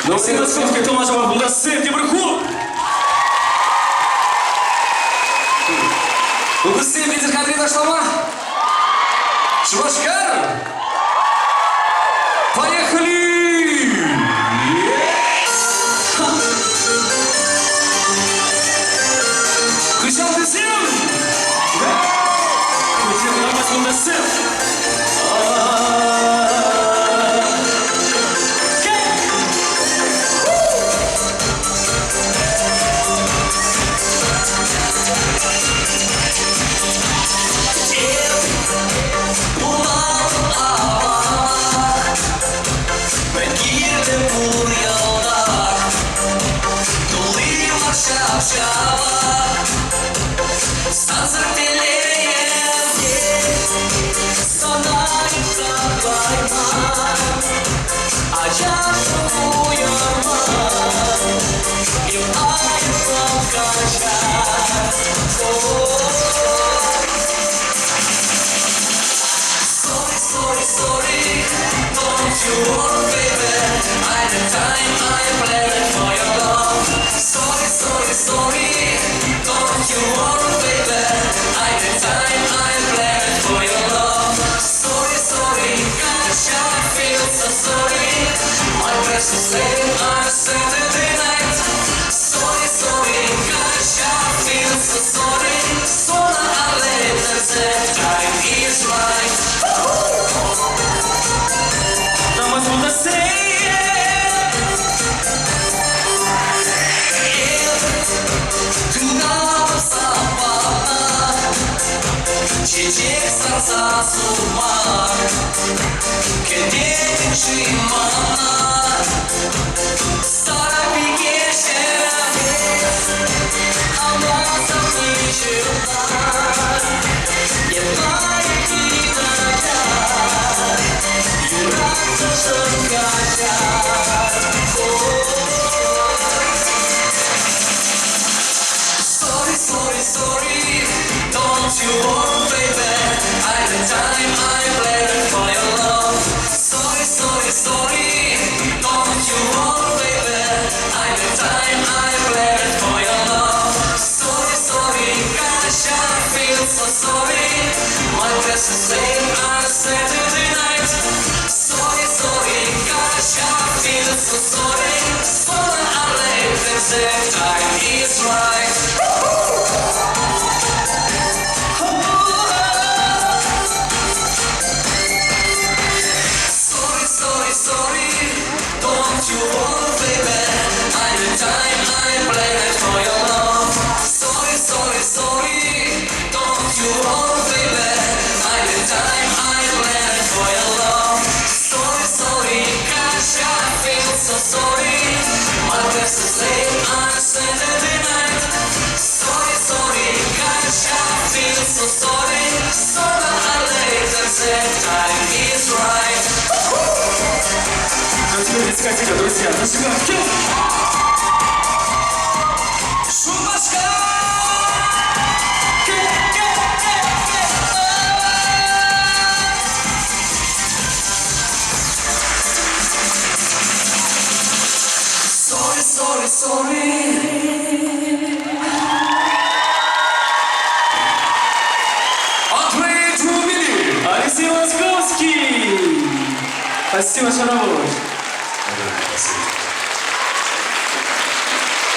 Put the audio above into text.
Ну, всі на свідки, хто може вам буде сидіти вверху? Убыстрее, Питер, Катрина, Шлама! Швашкар! Поехали! Включал ты всем? Включил на вас на сцену! Sorry, всех сорца с ума. Кедевичий монах, старая пикешем, алмазов ничего. Не пойди тогда, Юрак должен качать. Sorry, sorry, sorry, don't you worry, baby. At the time I bled for your love. Sorry, sorry, sorry, don't you worry, baby. At the time I bled for your love. Sorry, sorry, gosh, I feel so sorry. My dress is late on a Saturday night. Sorry, sorry, gosh, I feel so sorry. Sooner or later, the time is right. Sorry, sorry, sorry, don't you worry, baby. At the time I bled for your love. Sorry, sorry, sorry, don't you worry, baby. At the time I bled for your love. Sorry, sorry, gosh, I feel so sorry. My dress is late on a Saturday night. Sorry, sorry, gosh, I feel so sorry. Sooner or later, the time is right. Ну, теперь дискотека, друзья. Зажигаем. Шумашка! Sorry, sorry, sorry. Андрей Джумили, Алексей Московский. Спасибо, Шаровой.